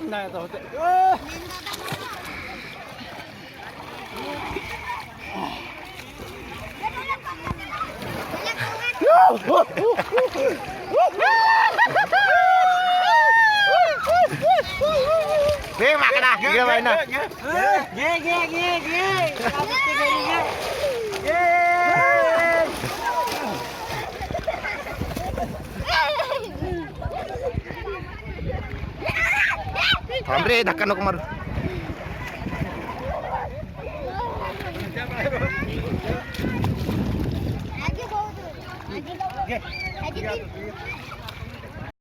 नाही आता होते. घे माकडा घे बाई ना थांब रे धक्का नको मारू आजी